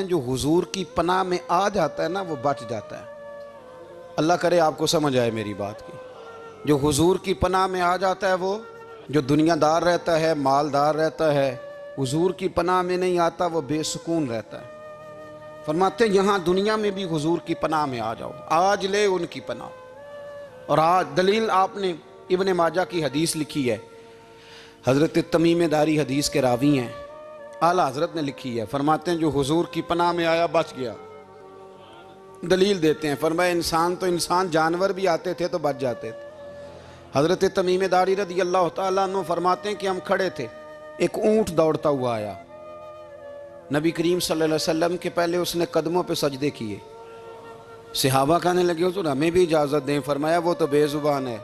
जो हुजूर की पनाह में आ जाता है ना वो बच जाता है। अल्लाह करे आपको समझ आए मेरी बात की। जो हुजूर की पनाह में आ जाता है वो जो दुनियादार रहता है, मालदार रहता है, हुजूर की पनाह में नहीं आता वो बेसुकून रहता है। फरमाते यहाँ दुनिया में भी हुजूर की पनाह में आ जाओ, आज ले उनकी पनाह। और आज दलील आपने इब्ने माजा की हदीस लिखी है, हज़रत तमीम दारी हदीस के रावी हैं, आला हज़रत ने लिखी है। फरमाते हैं जो हुजूर की पनाह में आया बच गया। दलील देते हैं, फरमाया इंसान तो इंसान, जानवर भी आते थे तो बच जाते थे। हज़रत तमीम दारी रज़ी अल्लाह तआला अन्हु फरमाते हैं कि हम खड़े थे, एक ऊँट दौड़ता हुआ आया। नबी करीम सल्लल्लाहु अलैहि वसल्लम के पहले उसने कदमों पे सजदे किए। सहाबा कहने लगे हुजूर हमें भी इजाज़त दें। फरमाया वो तो बेजुबान है,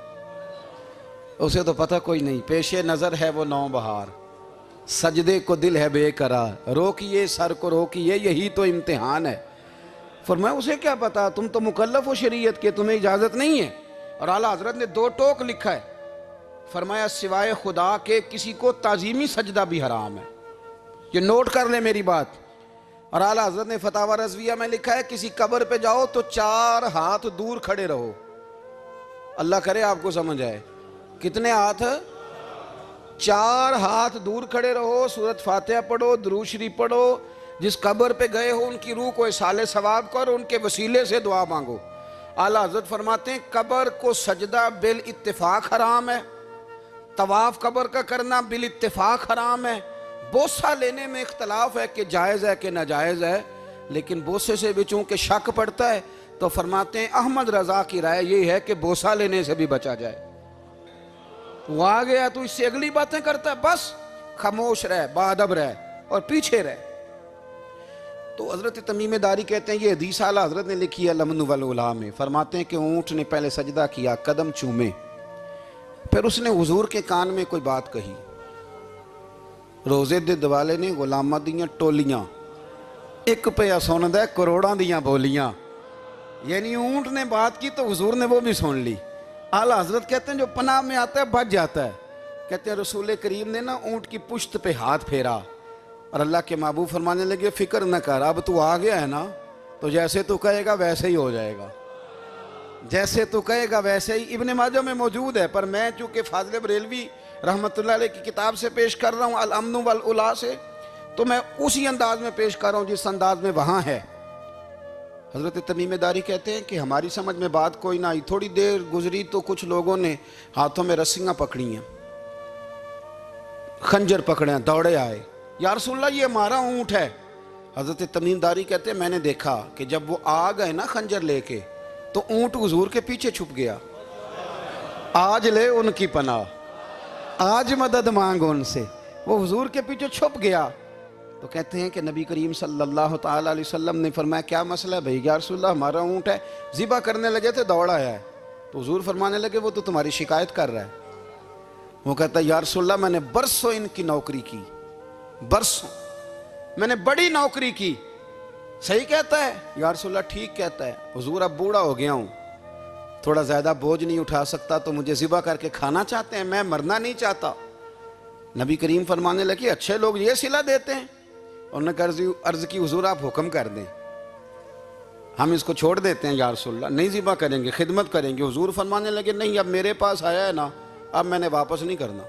उसे तो पता कोई नहीं, पेशे नज़र है वो नौबहार, सजदे को दिल है बेकरार, रोकिए सर को रोकिए यही तो इम्तिहान है। फरमाया उसे क्या पता, तुम तो मुकल्लफ हो शरीयत के, तुम्हें इजाज़त नहीं है। और आला हज़रत ने दो टोक लिखा है, फरमाया सिवाय खुदा के किसी को ताज़ीमी सजदा भी हराम है। ये नोट कर ले मेरी बात। और आला हज़रत ने फतावा रज़विया में लिखा है किसी कब्र पे जाओ तो 4 हाथ दूर खड़े रहो। अल्लाह करे आपको समझ आए। कितने हाथ? 4 हाथ दूर खड़े रहो, सूरत फातिहा पढ़ो, दुरूद शरीफ पढ़ो, जिस कब्र पे गए हो उनकी रूह को इसाले सवाब करो, उनके वसीले से दुआ मांगो। आला हज़रत फरमाते हैं कब्र को सजदा बिल इत्तिफाक हराम है, तवाफ कब्र का करना बिल इत्तिफाक हराम है, बोसा लेने में इख्तलाफ है कि जायज़ है कि नाजायज़ है, लेकिन बोसे से भी चूंकि शक पड़ता है तो फरमाते हैं अहमद रज़ा की राय ये है कि बोसा लेने से भी बचा जाए। वो आ गया तो इससे अगली बातें करता है, बस खामोश रह, बाअदब रह और पीछे रह। तो हज़रत तमीम दारी कहते हैं ये हदीस आला हज़रत ने लिखी है लमन वल उला में। फरमाते हैं कि ऊँट ने पहले सजदा किया, कदम चूमे, फिर उसने हुजूर के कान में कोई बात कही। रोजे दे दिवाले ने गुलामां दियां टोलियां, एक पे सुनदा करोड़ां दियां बोलियां। यानी ऊँट ने बात की तो हुजूर ने वो भी सुन ली। आला हज़रत कहते हैं जो पनाह में आता है बच जाता है। कहते हैं रसूल करीम ने ना ऊँट की पुश्त पे हाथ फेरा और अल्लाह के महबूब फरमाने लगे फिक्र न कर, अब तू आ गया है ना तो जैसे तू कहेगा वैसे ही हो जाएगा, जैसे तू कहेगा वैसे ही। इब्ने माजा में मौजूद है, पर मैं चूँकि फाज़िल बरेलवी रहमतुल्लाह अलैह की किताब से पेश कर रहा हूँ अल अम्न वल उला से, तो मैं उसी अंदाज में पेश कर रहा हूँ जिस अंदाज में वहाँ है। हज़रत तमीम दारी कहते हैं कि हमारी समझ में बात कोई ना आई। थोड़ी देर गुजरी तो कुछ लोगों ने हाथों में रस्सियाँ पकड़ी हैं, खंजर पकड़े हैं, दौड़े आए, या रसूलल्लाह ये हमारा ऊँट है। हज़रत तमीम दारी कहते हैं मैंने देखा कि जब वो आ गए ना खंजर लेके तो ऊँट हुजूर के पीछे छुप गया। आज ले उनकी पनाह, आज मदद मांग उनसे, वो हुजूर के पीछे छुप गया। तो कहते हैं कि नबी करीम सल्लल्लाहु ताला अलैहि वसल्लम ने फरमाया क्या मसला है भाई? या रसूलल्लाह हमारा ऊँट है, ज़िबा करने लगे थे दौड़ा आया है। तो हुजूर फरमाने लगे वो तो तुम्हारी शिकायत कर रहा है। वो कहता है या रसूलल्लाह मैंने बरसों इनकी नौकरी की, बरसों मैंने बड़ी नौकरी की। सही कहता है या रसूलल्लाह? ठीक कहता है। हुजूर अब बूढ़ा हो गया हूँ, थोड़ा ज़्यादा बोझ नहीं उठा सकता, तो मुझे ज़िबा करके खाना चाहते हैं, मैं मरना नहीं चाहता। नबी करीम फरमाने लगे अच्छे लोग ये सिला देते हैं। उन्होंने अर्ज़ की हुजूर आप हुक्म कर दें, हम इसको छोड़ देते हैं या रसूलल्लाह, नहीं ज़िबा करेंगे, खिदमत करेंगे। हुजूर फरमाने लगे नहीं अब मेरे पास आया है ना, अब मैंने वापस नहीं करना,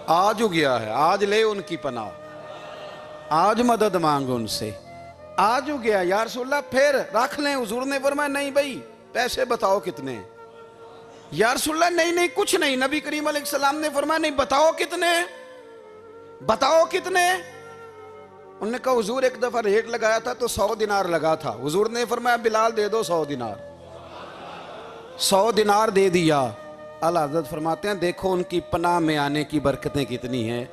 आज हो गया है, आज ले उनकी पनाह, आज मदद मांग उनसे, आज हो गया या रसूलल्लाह फिर रख लें। हुजूर ने फरमाया नहीं भाई पैसे बताओ कितने? या रसूलल्लाह नहीं नहीं कुछ नहीं। नबी करीम अलैहिस्सलाम ने फरमाया नहीं बताओ कितने, बताओ कितने? उन्होंने कहा हुजूर एक दफा रेट लगाया था तो 100 दिनार लगा था। हुजूर ने फरमाया बिलाल दे दो 100 दिनार। 100 दिनार दे दिया। आला हज़रत फरमाते हैं देखो उनकी पनाह में आने की बरकतें कितनी हैं।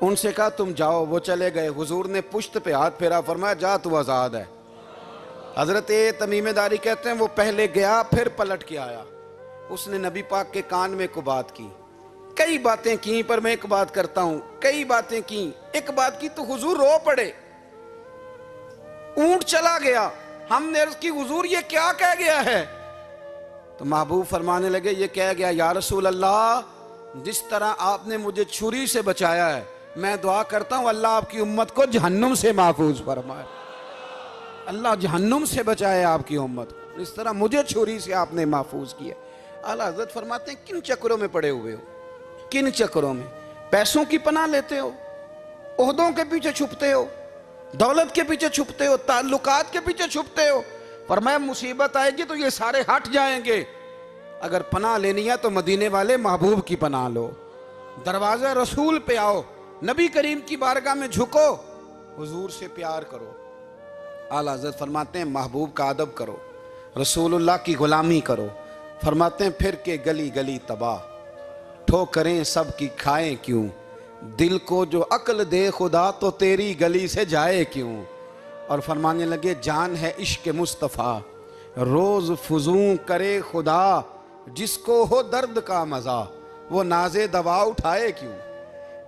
उनसे कहा तुम जाओ, वो चले गए। हुजूर ने पुश्त पे हाथ फेरा, फरमाया जा तू आज़ाद है। हज़रत तमीम दारी कहते हैं वो पहले गया फिर पलट के आया, उसने नबी पाक के कान में को बात की, कई बातें की, पर मैं एक बात करता हूं, कई बातें की, एक बात की तो हुजूर रो पड़े। ऊंट चला गया, हमने अर्ज़ की हुजूर ये क्या कह गया है? तो महबूब फरमाने लगे ये कह गया या रसूल अल्लाह जिस तरह आपने मुझे छुरी से बचाया है मैं दुआ करता हूं अल्लाह आपकी उम्मत को जहन्नुम से महफूज फरमाए, अल्लाह जहन्नुम से बचाए आपकी उम्मत को। इस तरह मुझे छुरी से आपने महफूज किया। आला हज़रत फरमाते हैं किन चक्करों में पड़े हुए हो, किन चक्करों में? पैसों की पनाह लेते हो, ओहदों के पीछे छुपते हो, दौलत के पीछे छुपते हो, ताल्लुकात के पीछे छुपते हो। फरमाया मुसीबत आएगी तो ये सारे हट जाएंगे। अगर पनाह लेनी है तो मदीने वाले महबूब की पनाह लो, दरवाजा रसूल पे आओ, नबी करीम की बारगाह में झुको, हुजूर से प्यार करो। आला हज़रत फरमाते हैं महबूब का अदब करो, रसूलुल्लाह की गुलामी करो। फरमाते हैं फिर के गली गली तबाह, ठोकरें सब की खाएं क्यों, दिल को जो अक्ल दे खुदा तो तेरी गली से जाए क्यों। और फरमाने लगे जान है इश्क मुस्तफ़ा, रोज़ फुजूं करे खुदा, जिसको हो दर्द का मज़ा वो नाज़े दवा उठाए क्यों,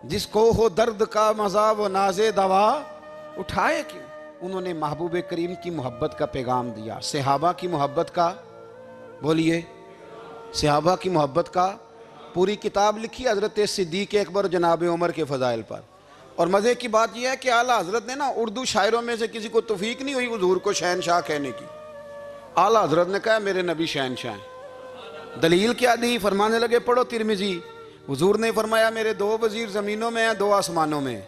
जिसको हो दर्द का मज़ा वो नाज़े दवा उठाए क्यों। उन्होंने महबूब करीम की मोहब्बत का पैगाम दिया, सहाबा की मोहब्बत का, बोलिए, सहाबा की मोहब्बत का। पूरी किताब लिखी हज़रत सिद्दीक़ अकबर जनाब उमर के फ़ज़ाइल पर। और मज़े की बात यह है कि आला हज़रत ने ना उर्दू शायरों में से किसी को तौफीक नहीं हुई हुजूर को शहनशाह कहने की। आला हज़रत ने कहा मेरे नबी शहनशाह हैं। दलील क्या दी? फरमाने लगे पढ़ो तिरमिज़ी, हुजूर ने फरमाया मेरे दो वज़ीर ज़मीनों में हैं, दो आसमानों में।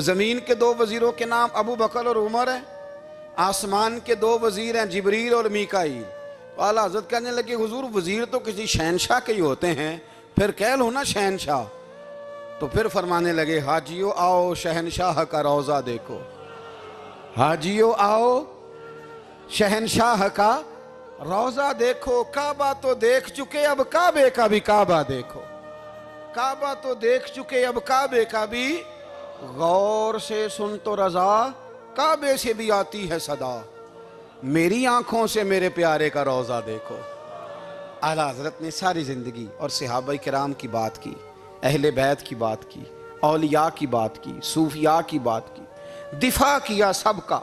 ज़मीन के दो वज़ीरों के नाम अबू बकर और उमर हैं, आसमान के दो वज़ीर हैं जिब्रील और मीकाईल। तो आला हज़रत कहने लगे हुजूर वज़ीर तो किसी शहनशाह के ही होते हैं, फिर कह लो ना शहनशाह। तो फिर फरमाने लगे हाजियो आओ शहनशाह का रोज़ा देखो, हाजियो आओ शहनशाह का रोज़ा देखो। काबा तो देख चुके अब काबे का भी काबा देखो, काबा तो देख चुके अब काबे का भी, गौर से सुन तो रज़ा काबे से भी आती है सदा, मेरी आंखों से मेरे प्यारे का रोज़ा देखो। आला हज़रत ने सारी ज़िंदगी और सहाबा किराम की बात की, अहले बैत की बात की, औलिया की बात की, सूफिया की बात की, दिफा किया सबका,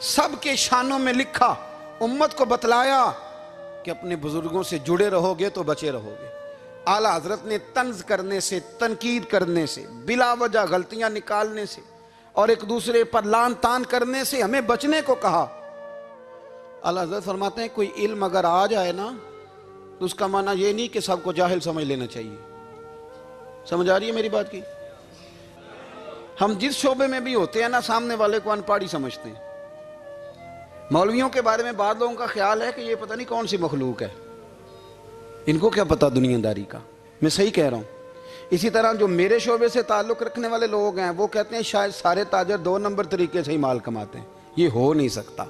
सबके शानों में लिखा, उम्मत को बतलाया कि अपने बुजुर्गों से जुड़े रहोगे तो बचे रहोगे। आला हज़रत ने तंज करने से, तनकीद करने से, बिला वजह गलतियां निकालने से और एक दूसरे पर लान तान करने से हमें बचने को कहा। आला हज़रत फरमाते हैं कोई इल्म अगर आ जाए ना तो उसका माना ये नहीं कि सबको जाहिल समझ लेना चाहिए। समझ आ रही है मेरी बात की? हम जिस शोबे में भी होते हैं ना, सामने वाले को अनपढ़ ही समझते हैं। मौलवियों के बारे में बाद लोगों का ख्याल है कि ये पता नहीं कौन सी मखलूक है, इनको क्या पता दुनियादारी का। मैं सही कह रहा हूँ। इसी तरह जो मेरे शोबे से ताल्लुक़ रखने वाले लोग हैं वो कहते हैं शायद सारे ताजर 2 नंबर तरीके से ही माल कमाते हैं। ये हो नहीं सकता,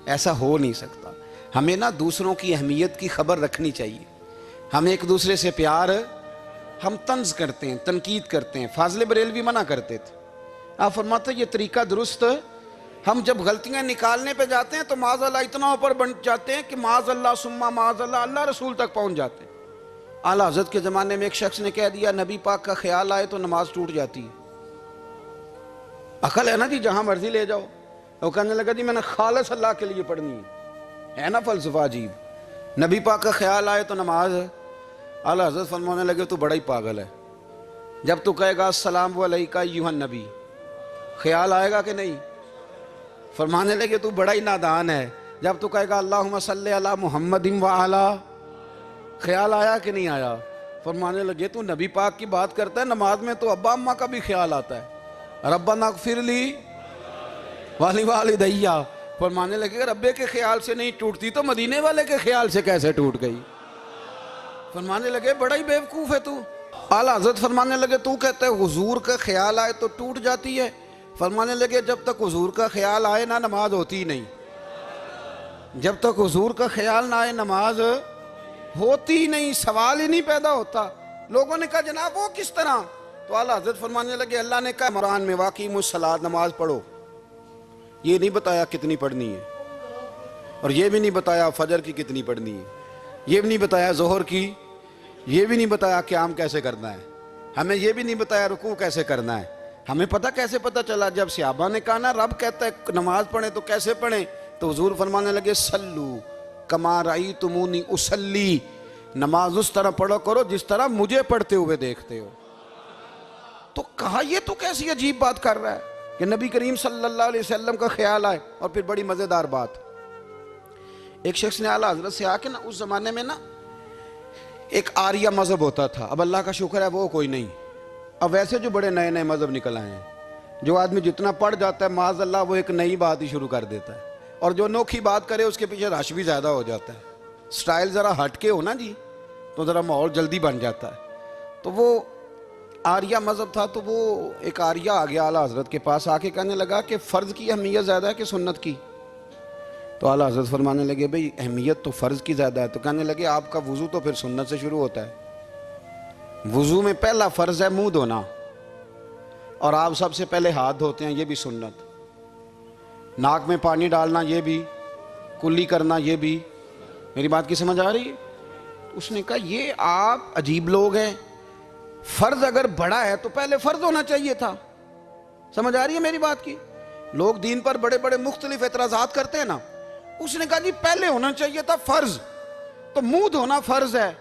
ऐसा हो नहीं सकता। हमें ना दूसरों की अहमियत की खबर रखनी चाहिए। हम एक दूसरे से प्यार, हम तंज करते हैं, तनकीद करते हैं। फाज़िल बरेलवी मना करते थे, आप फरमाते ये तरीका दुरुस्त। हम जब गलतियां निकालने पे जाते हैं तो माज़अल्लाह इतना ऊपर बन जाते हैं कि माज़अल्लाह सुम्मा माज़अल्लाह अल्लाह रसूल तक पहुंच जाते हैं। आला हज़रत के ज़माने में एक शख्स ने कह दिया नबी पाक का ख्याल आए तो नमाज टूट जाती है। अकल है ना जी, जहां मर्जी ले जाओ। वो कहने लगा जी मैंने खालिस अल्लाह के लिए पढ़नी है ना फ़लसफ़ा अजीब। नबी पाक का ख्याल आए तो नमाज। आला हज़रत फरमाने लगे तू बड़ा ही पागल है, जब तू कहेगा अस्सलामु अलैका अय्युहन नबी ख्याल आएगा कि नहीं? फरमाने लगे तू बड़ा ही नादान है, जब तू कहेगा अल्लाहुम्मा सल्ली अला मुहम्मदिन व अला ख्याल आया कि नहीं आया? फरमाने लगे तू नबी पाक की बात करता है, नमाज में तो अब्बा अम्मा का भी ख्याल आता है। रब्बना ग़फ़िरली वाली वालिदैया। फरमाने लगे रब्बे के ख्याल से नहीं टूटती तो मदीने वाले के ख्याल से कैसे टूट गई? फरमाने लगे बड़ा ही बेवकूफ़ है तू। आला हज़रत फरमाने लगे तू कहता है हुजूर का ख्याल आए तो टूट जाती है। फरमाने लगे जब तक हुजूर का ख्याल आए ना नमाज होती ही नहीं, जब तक हुजूर का ख्याल ना आए नमाज होती ही नहीं, सवाल ही नहीं पैदा होता। लोगों ने कहा जनाब वो किस तरह? तो आला हज़रत फरमाने लगे अल्लाह ने कहा कुरान में वाक़ई मुस्सलात नमाज पढ़ो, ये नहीं बताया कितनी पढ़नी है, और ये भी नहीं बताया फजर की कितनी पढ़नी है, ये भी नहीं बताया जोहर की, ये भी नहीं बताया क़याम कैसे करना है, हमें ये भी नहीं बताया रुकू कैसे करना है। हमें पता कैसे पता चला? जब सहाबा ने कहा ना रब कहता है नमाज पढ़े तो कैसे पढ़ें, तो हुजूर फरमाने लगे सल्लू कमा रअयतुमूनी उसल्ली, नमाज उस तरह पढ़ो करो जिस तरह मुझे पढ़ते हुए देखते हो। तो कहा ये तो कैसी अजीब बात कर रहा है कि नबी करीम सल्लल्लाहु अलैहि वसल्लम का ख्याल आए। और फिर बड़ी मज़ेदार बात, एक शख्स ने आला हज़रत से आके ना, उस ज़माने में ना एक आर्या मज़हब होता था, अब अल्लाह का शुक्र है वो कोई नहीं। अब वैसे जो बड़े नए नए मज़हब निकल आए हैं, जो आदमी जितना पढ़ जाता है माज़अल्लाह वो एक नई बात ही शुरू कर देता है, और जो अनोखी बात करे उसके पीछे रश भी ज़्यादा हो जाता है। स्टाइल ज़रा हटके हो ना जी तो ज़रा माहौल जल्दी बन जाता है। तो वो आर्या मज़हब था, तो वो एक आर्या आ गया आला हज़रत के पास, आके कहने लगा कि फ़र्ज़ की अहमियत ज़्यादा है कि सुन्नत की। तो आला हज़रत फरमाने लगे भाई अहमियत तो फ़र्ज़ की ज़्यादा है। तो कहने लगे आपका वज़ू तो फिर सुन्नत से शुरू होता है। वज़ू में पहला फ़र्ज़ है मुंह धोना, और आप सबसे पहले हाथ धोते हैं, ये भी सुन्नत। नाक में पानी डालना ये भी, कुल्ली करना ये भी। मेरी बात की समझ आ रही है? उसने कहा ये आप अजीब लोग हैं, फ़र्ज़ अगर बड़ा है तो पहले फ़र्ज़ होना चाहिए था। समझ आ रही है मेरी बात की? लोग दीन पर बड़े बड़े मुख्तलिफ एतराज़ात करते हैं ना, उसने कहा जी पहले होना चाहिए था फ़र्ज़। तो मुंह धोना फ़र्ज़ है,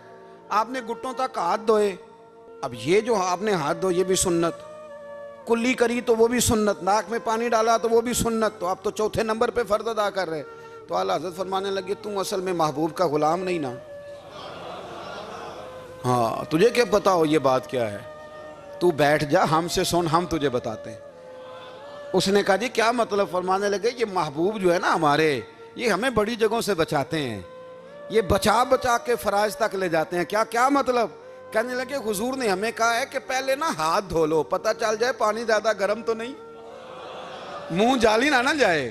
आपने घुटनों तक हाथ धोए, अब ये जो आपने हाथ धो ये भी सुन्नत, कुल्ली करी तो वो भी सुन्नत, नाक में पानी डाला तो वो भी सुन्नत, तो आप तो चौथे नंबर पे फ़र्ज़ अदा कर रहे। तो आला हज़रत फरमाने लगे तुम असल में महबूब का ग़ुलाम नहीं ना। हाँ तुझे क्या पता हो ये बात क्या है, तू बैठ जा हमसे सुन, हम तुझे बताते हैं। उसने कहा जी क्या मतलब? फरमाने लगे ये महबूब जो है ना हमारे, ये हमें बड़ी जगहों से बचाते हैं, ये बचा बचा के फ़राइज़ तक ले जाते हैं। क्या क्या मतलब? कहने लगे हुजूर ने हमें कहा है कि पहले ना हाथ धो लो, पता चल जाए पानी ज़्यादा गर्म तो नहीं, मुंह जाली ना जाए,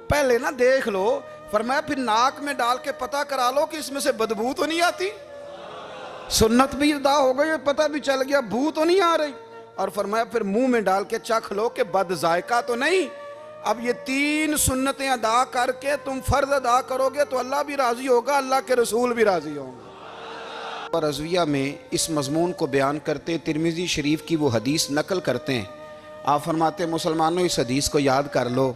पहले ना देख लो। फरमाया फिर नाक में डाल के पता करा लो कि इसमें से बदबू तो नहीं आती, सुन्नत भी अदा हो गई, पता भी चल गया बू तो नहीं आ रही। और फरमाया फिर मुंह में डाल के चख लो कि बद जायका तो नहीं। अब ये 3 सुन्नतें अदा करके तुम फ़र्ज़ अदा करोगे तो अल्लाह भी राज़ी होगा, अल्लाह के रसूल भी राज़ी होंगे। और रज़विया में इस मज़मून को बयान करते तिरमिज़ी शरीफ की वो हदीस नकल करते हैं। आप फरमाते मुसलमानों इस हदीस को याद कर लो,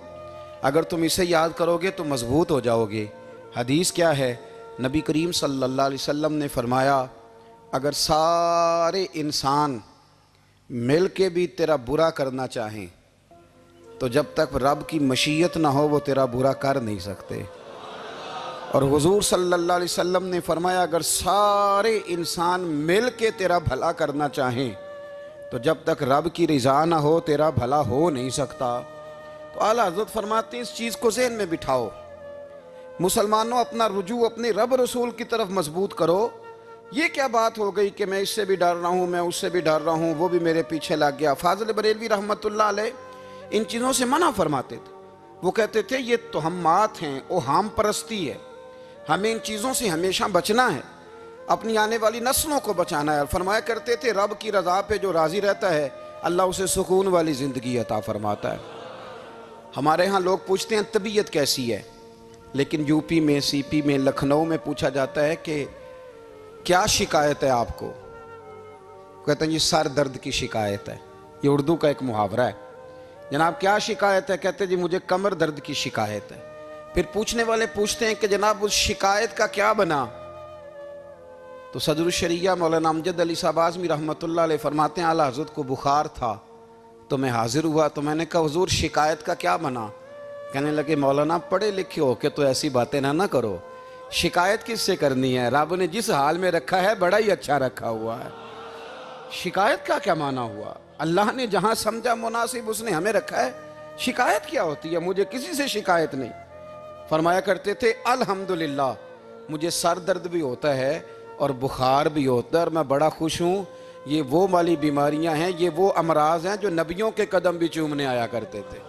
अगर तुम इसे याद करोगे तो मजबूत हो जाओगे। हदीस क्या है? नबी करीम सल्लल्लाहु अलैहि वसल्लम ने फरमाया अगर सारे इंसान मिल के भी तेरा बुरा करना चाहें तो जब तक रब की मशीयत ना हो वो तेरा बुरा कर नहीं सकते। और हुजूर सल्लल्लाहु अलैहि वसल्लम ने फरमाया अगर सारे इंसान मिल के तेरा भला करना चाहें तो जब तक रब की रज़ा ना हो तेरा भला हो नहीं सकता। तो आला हज़रत फरमाते हैं इस चीज़ को ज़हन में बिठाओ, मुसलमानों अपना रुजू अपने रब रसूल की तरफ मजबूत करो। ये क्या बात हो गई कि मैं इससे भी डर रहा हूँ, मैं उससे भी डर रहा हूँ, वो भी मेरे पीछे लग गया। फाज़िल बरेलवी रहमतुल्लाह अलैह इन चीज़ों से मना फरमाते थे। वो कहते थे ये तोहमात हैं, ओहाम परस्ती है, हमें इन चीज़ों से हमेशा बचना है, अपनी आने वाली नस्लों को बचाना है। और फरमाया करते थे रब की रज़ा पे जो राज़ी रहता है अल्लाह उसे सुकून वाली ज़िंदगी अता फरमाता है। हमारे यहाँ लोग पूछते हैं तबीयत कैसी है, लेकिन यूपी में, सीपी में, लखनऊ में पूछा जाता है कि क्या शिकायत है आपको? कहते हैं जी सर दर्द की शिकायत है। ये उर्दू का एक मुहावरा है। जनाब क्या शिकायत है? कहते जी मुझे कमर दर्द की शिकायत है। फिर पूछने वाले पूछते हैं कि जनाब उस शिकायत का क्या बना? तो सदरुल शरिया मौलाना अमजद अली साहब आज़मी रहमतुल्लाह अलैह फरमाते हैं आला हज़रत को बुखार था तो मैं हाजिर हुआ, तो मैंने कहा हुजूर शिकायत का क्या बना? कहने लगे मौलाना पढ़े लिखे हो के तो ऐसी बातें ना करो, शिकायत किससे करनी है? रब ने जिस हाल में रखा है बड़ा ही अच्छा रखा हुआ है। शिकायत का क्या माना हुआ? अल्लाह ने जहाँ समझा मुनासिब उसने हमें रखा है, शिकायत क्या होती है? मुझे किसी से शिकायत नहीं। फरमाया करते थे अल्हम्दुलिल्लाह मुझे सर दर्द भी होता है और बुखार भी होता है और मैं बड़ा खुश हूँ। ये वो वाली बीमारियां हैं, ये वो अमराज हैं जो नबियों के कदम भी चूमने आया करते थे।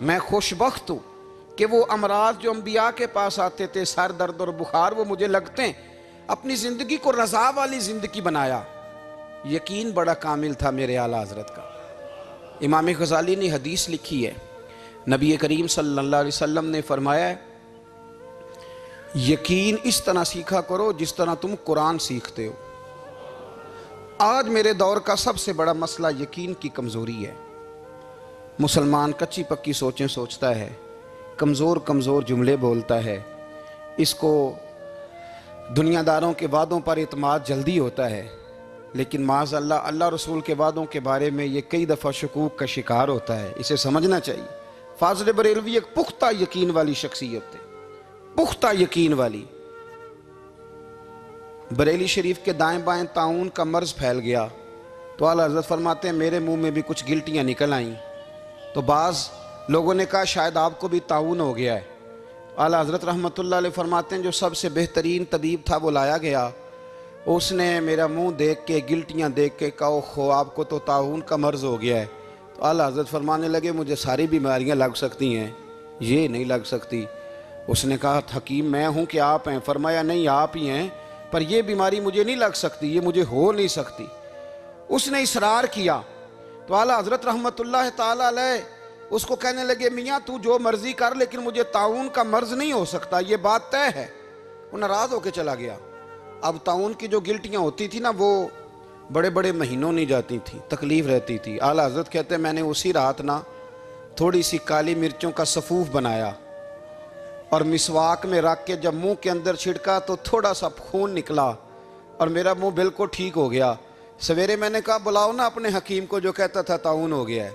मैं खुशबख्त हूँ कि वो अमराज जो अम्बिया के पास आते थे, सर दर्द और बुखार, वो मुझे लगते हैं। अपनी ज़िंदगी को रज़ा वाली ज़िंदगी बनाया। यकीन बड़ा कामिल था मेरे आला हज़रत का। इमाम गज़ाली ने हदीस लिखी है, नबी करीम सल्लल्लाहु अलैहि वसल्लम ने फरमाया यकीन इस तरह सीखा करो जिस तरह तुम कुरान सीखते हो। आज मेरे दौर का सबसे बड़ा मसला यकीन की कमज़ोरी है। मुसलमान कच्ची पक्की सोचें सोचता है, कमज़ोर कमज़ोर जुमले बोलता है, इसको दुनियादारों के वादों पर इत्माद जल्दी होता है। लेकिन माज़अल्लाह अल्लाह रसूल के वादों के बारे में ये कई दफ़ा शकूक का शिकार होता है। इसे समझना चाहिए। फाज़िल बरेलवी एक पुख्ता यकीन वाली शख्सियत थे, पुख्ता यकीन वाली। बरेली शरीफ के दाएं बाएं ताउन का मर्ज फैल गया तो आला हज़रत फरमाते हैं मेरे मुंह में भी कुछ गिल्टियाँ निकल आईं। तो बाज़ लोगों ने कहा शायद आपको भी ताउन हो गया है। आला हज़रत रहमतुल्लाह अलैह फरमाते हैं जो सबसे बेहतरीन तबीब था वो लाया गया। उसने मेरा मुंह देख के, गिल्टियाँ देख के कहा खो आपको तो ताउन का मर्ज हो गया है। तो आला हज़रत फरमाने लगे मुझे सारी बीमारियाँ लग सकती हैं, ये नहीं लग सकती। उसने कहा हकीम मैं हूँ कि आप हैं? फरमाया नहीं आप ही हैं, पर यह बीमारी मुझे नहीं लग सकती, ये मुझे हो नहीं सकती। उसने इसरार किया तो आला हज़रत रहमतुल्लाह ताला अलैह उसको कहने लगे मियाँ तू जो मर्जी कर लेकिन मुझे ताउन का मर्ज नहीं हो सकता, ये बात तय है। वो नाराज़ होकर चला गया। अब ताउन की जो गिल्टियाँ होती थी ना वो बड़े बड़े महीनों नहीं जाती थी, तकलीफ़ रहती थी। आला हज़रत कहते मैंने उसी रात ना थोड़ी सी काली मिर्चों का सफ़ूफ बनाया और मिसवाक में रख के जब मुंह के अंदर छिड़का तो थोड़ा सा खून निकला और मेरा मुंह बिल्कुल ठीक हो गया। सवेरे मैंने कहा बुलाओ ना अपने हकीम को जो कहता था ताउन हो गया है।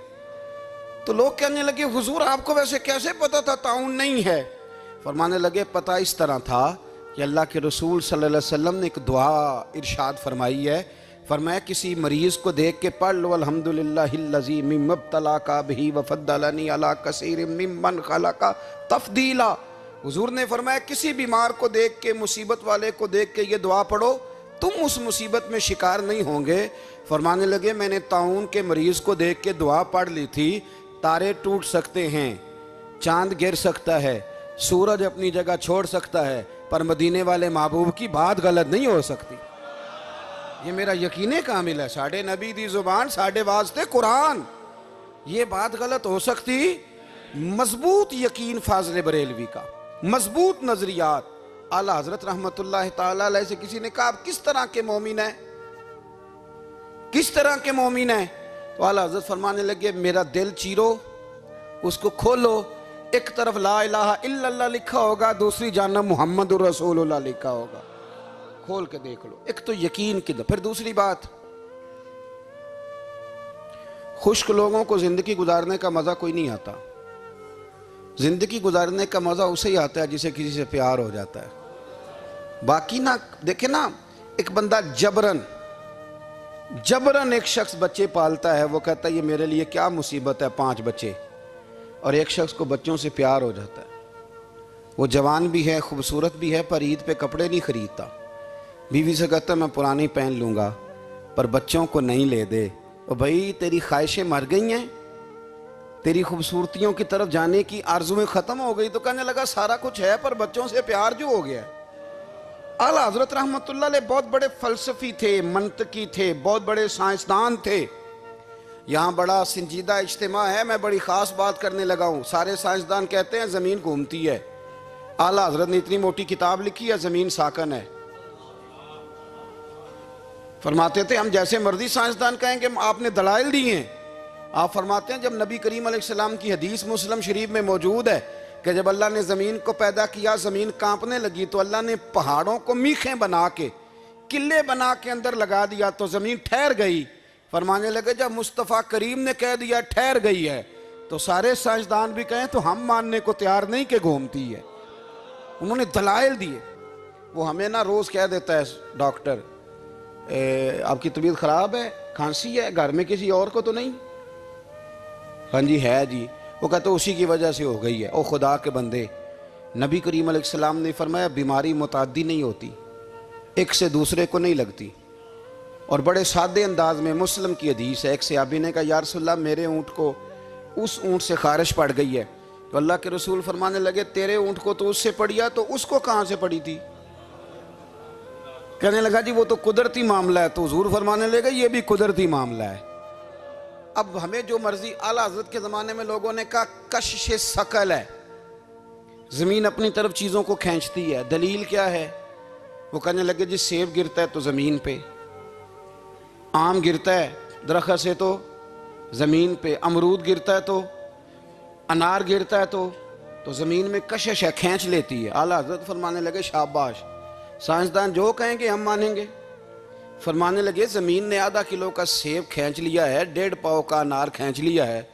तो लोग कहने लगे हुजूर आपको वैसे कैसे पता था ताउन नहीं है? फरमाने लगे पता इस तरह था कि अल्लाह के रसूल सल्लल्लाहु अलैहि वसल्लम ने एक दुआ इरशाद फरमाई है। फरमाया किसी मरीज़ को देख के पढ़ लो अल्हम्दुलिल्लाहिल्लज़ी मिम्मब्तला का बिही वफ़द्दलनी अला कसीरिम मिम्मन खलका तफ़दीला। हुजूर ने फरमाया किसी बीमार को देख के, मुसीबत वाले को देख के ये दुआ पढ़ो, तुम उस मुसीबत में शिकार नहीं होंगे। फरमाने लगे मैंने ताउन के मरीज़ को देख के दुआ पढ़ ली थी। तारे टूट सकते हैं, चांद गिर सकता है, सूरज अपनी जगह छोड़ सकता है, पर मदीने वाले महबूब की बात गलत नहीं हो सकती। ये मेरा यकीन कामिल है। साढ़े नबी दी जुबान साढ़े वास्ते कुरान, ये बात गलत हो सकती? मजबूत यकीन फाज़िल बरेलवी का, मजबूत नजरियात। आला हज़रत रहमतुल्लाह ताला अलैह से किसी ने कहा आप किस तरह के मोमिन हैं, किस तरह के मोमिन हैं? तो आला हज़रत फरमाने लगे मेरा दिल चीरो, उसको खोलो, एक तरफ ला इलाहा इल्लल्लाह लिखा होगा, दूसरी जानब मुहम्मदुर रसूलुल्लाह लिखा होगा। खोल के देख लो। एक तो यकीन की। फिर दूसरी बात, खुश्क लोगों को जिंदगी गुजारने का मजा कोई नहीं आता। जिंदगी गुजारने का मजा उसे ही आता है जिसे किसी से प्यार हो जाता है। बाकी ना देखे ना, एक बंदा जबरन एक शख्स बच्चे पालता है, वो कहता है ये मेरे लिए क्या मुसीबत है 5 बच्चे, और एक शख्स को बच्चों से प्यार हो जाता है। वो जवान भी है, खूबसूरत भी है, पर ईद पे कपड़े नहीं खरीदता। बीवी से कहता मैं पुरानी पहन लूँगा पर बच्चों को नहीं ले दे। और भाई तेरी ख्वाहिशें मर गई हैं, तेरी खूबसूरतियों की तरफ जाने की आरज़ुएं ख़त्म हो गई। तो कहने लगा सारा कुछ है पर बच्चों से प्यार जो हो गया। आला हज़रत रहमतुल्लाह अलैह बहुत बड़े फ़लसफ़ी थे, मंतकी थे, बहुत बड़े साइंसदान थे। यहाँ बड़ा संजीदा इज्तिमा है, मैं बड़ी ख़ास बात करने लगा हूँ। सारे साइंसदान कहते हैं ज़मीन घूमती है। आला हज़रत ने इतनी मोटी किताब लिखी है ज़मीन साकन है। फरमाते थे हम जैसे मर्जी साइंसदान कहेंगे आपने दलाइल दिए हैं। आप फरमाते हैं जब नबी करीम अलैहिस्सलाम की हदीस मुस्लिम शरीफ में मौजूद है कि जब अल्लाह ने ज़मीन को पैदा किया ज़मीन कांपने लगी तो अल्लाह ने पहाड़ों को मीखें बना के, किले बना के अंदर लगा दिया तो ज़मीन ठहर गई। फरमाने लगे जब मुस्तफ़ा करीम ने कह दिया ठहर गई है तो सारे साइंसदान भी कहें तो हम मानने को तैयार नहीं कि घूमती है। उन्होंने दलाइल दिए। वो हमें ना रोज़ कह देता है डॉक्टर आपकी तबीयत ख़राब है, खांसी है, घर में किसी और को तो नहीं? हाँ जी है जी। वो कहते उसी की वजह से हो गई है। ओ खुदा के बंदे, नबी करीम अलैहिस्सलाम ने फरमाया बीमारी मुताद्दी नहीं होती, एक से दूसरे को नहीं लगती। और बड़े सादे अंदाज में मुस्लिम की हदीस है, एक सहाबी ने कहा या रसूलल्लाह मेरे ऊँट को उस ऊँट से खारिश पड़ गई है। तो अल्लाह के रसूल फरमाने लगे तेरे ऊँट को तो उससे पड़ी तो उसको कहाँ से पड़ी थी? कहने लगा जी वो तो कुदरती मामला है। तो हुजूर फरमाने लगे ये भी कुदरती मामला है। अब हमें जो मर्जी, आला हज़रत के ज़माने में लोगों ने कहा कशिश सकल है, ज़मीन अपनी तरफ चीज़ों को खींचती है। दलील क्या है? वो कहने लगे जी सेब गिरता है तो ज़मीन पे, आम गिरता है दरख्त से तो ज़मीन पे, अमरूद गिरता है तो, अनार गिरता है तो ज़मीन में कशिश है, खींच लेती है। आला हज़रत फरमाने लगे शाबाश, साइंसदान जो कहेंगे हम मानेंगे। फरमाने लगे ज़मीन ने आधा किलो का सेब खींच लिया है, 1.5 पाव का अनार खींच लिया है,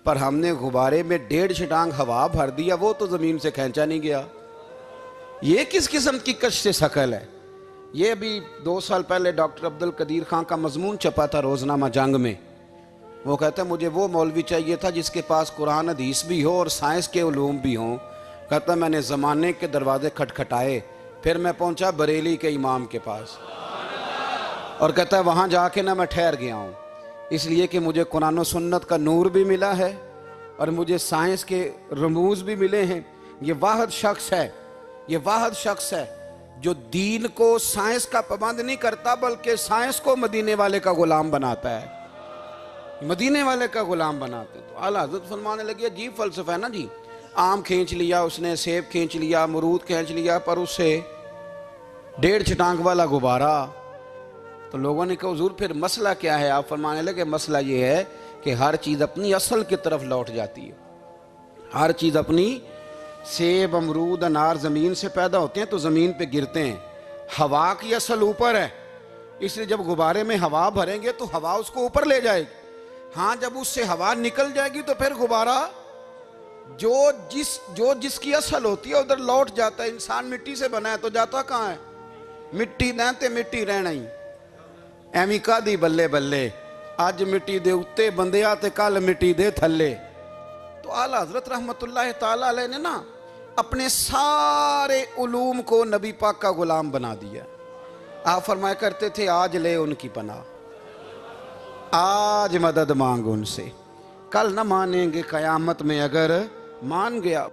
पर हमने गुब्बारे में 1.5 छटांग हवा भर दिया, वो तो ज़मीन से खींचा नहीं गया। ये किस किस्म की कश शकल है? ये अभी 2 साल पहले डॉक्टर अब्दुल कदीर खान का मजमून छपा था रोज़नामा जंग में। वो कहता है मुझे वो मौलवी चाहिए था जिसके पास कुरान हदीस भी हो और साइंस के उलूम भी हों। कहता मैंने ज़माने के दरवाजे खटखटाए, फिर मैं पहुंचा बरेली के इमाम के पास, और कहता है वहाँ जाके ना मैं ठहर गया हूँ, इसलिए कि मुझे कुरान और सुन्नत का नूर भी मिला है और मुझे साइंस के रमूज भी मिले हैं। ये वाहिद शख्स है, ये वाहिद शख्स है जो दीन को साइंस का पाबंद नहीं करता, बल्कि साइंस को मदीने वाले का गुलाम बनाता है, मदीने वाले का गुलाम बनाते। तो आला हज़रत फरमाने लगे अजीब फ़लसफ़ा है ना जी। आम खींच लिया उसने, सेब खींच लिया, अमरूद खींच लिया, पर उससे 1.5 छटांग वाला गुब्बारा। तो लोगों ने कहा हुज़ूर फिर मसला क्या है? आप फरमाने लगे मसला ये है कि हर चीज़ अपनी असल की तरफ लौट जाती है। हर चीज़ अपनी, सेब अमरूद अनार ज़मीन से पैदा होते हैं तो ज़मीन पे गिरते हैं। हवा की असल ऊपर है, इसलिए जब गुब्बारे में हवा भरेंगे तो हवा उसको ऊपर ले जाएगी। हाँ, जब उससे हवा निकल जाएगी तो फिर गुब्बारा जो जिसकी असल होती है उधर लौट जाता है। इंसान मिट्टी से बना है तो जाता कहाँ है? मिट्टी देते मिट्टी रहना ही एवं कादी बल्ले बल्ले, अज मिट्टी दे उत्ते बंदिया ते कल मिट्टी दे थल्ले। तो आला हजरत रहमतुल्लाह ताला अलैह ने ना अपने सारे उलूम को नबी पाक का गुलाम बना दिया। आप फरमाया करते थे आज ले उनकी पनाह, आज मदद मांग उनसे, कल न मानेंगे कयामत में अगर मान गया।